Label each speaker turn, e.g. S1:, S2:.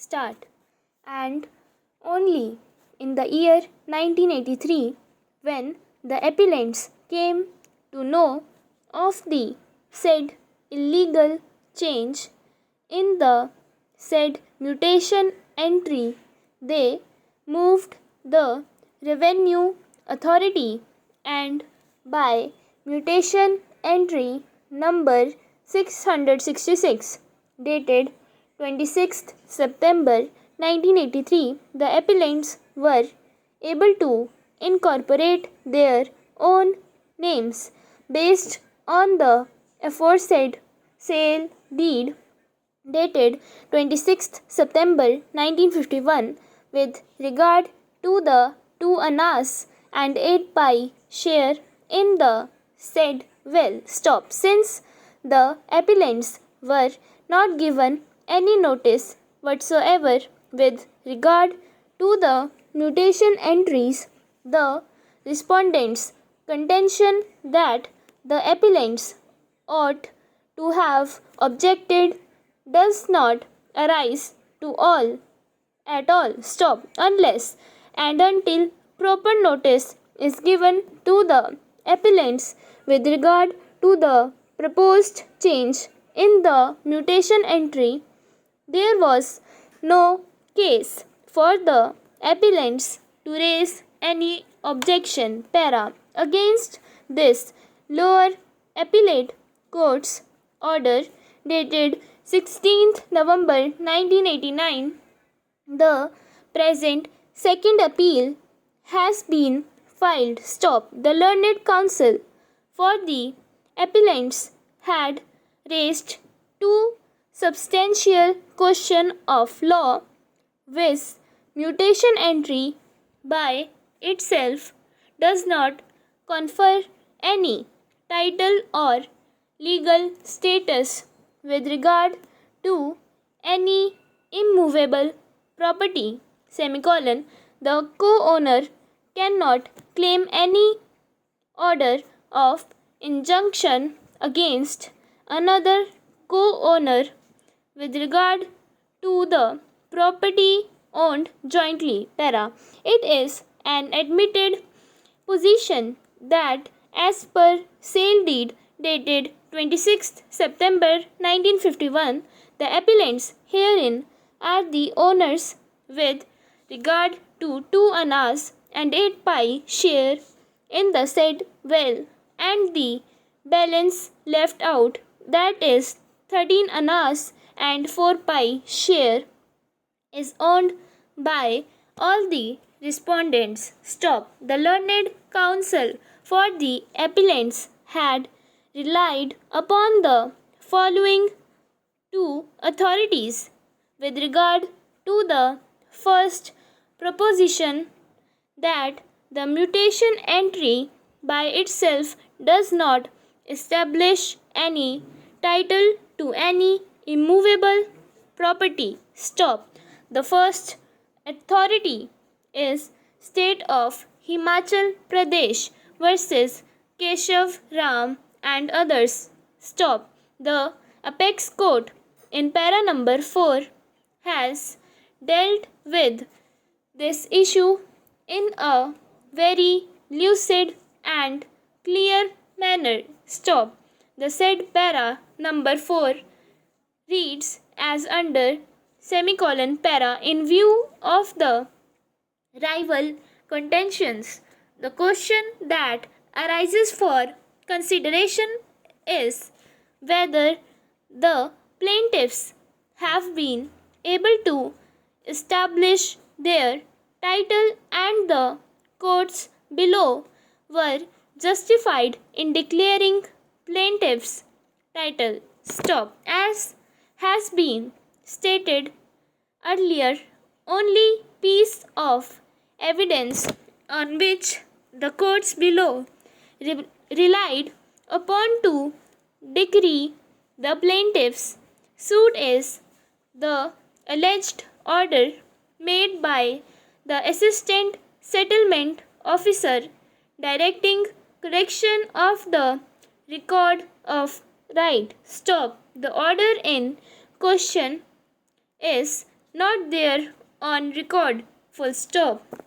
S1: start. And only in the year 1983, when the appellants came to know of the said illegal change in the said mutation entry, they moved the revenue authority and by mutation entry number 666 dated 26th September 1983, the appellants were able to incorporate their own names based on the aforesaid sale deed dated 26th September 1951 with regard to the 2 annas and 8 pi share in the said well. Since the appellants were not given any notice whatsoever with regard to the mutation entries, the respondents' contention that the appellants ought to have objected does not arise to all at all unless and until proper notice is given to the appellants with regard to the proposed change in the mutation entry. There was no case for the appellants to raise any objection against this lower appellate court's order dated 16th November 1989. The present second appeal has been filed. The learned counsel for the appellants had raised two substantial questions of law, which mutation entry by itself does not confer any title or legal status with regard to any immovable property, the co-owner cannot claim any order of injunction against another co-owner with regard to the property owned jointly. It is an admitted position that as per sale deed dated 26th September 1951, the appellants herein are the owners with regard to 2 annas and 8 pi share in the said well, and the balance left out, that is 13 annas and 4 pi share, is owned by all the respondents. The learned counsel for the appellants had relied upon the following two authorities with regard to the first proposition, that the mutation entry by itself does not establish any title to any immovable property. The first authority is State of Himachal Pradesh versus Keshav Ram and others. The apex court in para number 4 has dealt with this issue in a very lucid and clear manner. The said para number 4 reads as under para in view of the rival contentions. The question that arises for consideration is whether the plaintiffs have been able to establish their title and the courts below were justified in declaring plaintiffs' title. As has been stated earlier, only piece of evidence on which the courts below relied upon to decree the plaintiff's suit is the alleged order made by the assistant settlement officer directing correction of the record of right. The order in question is not there on record. Full stop.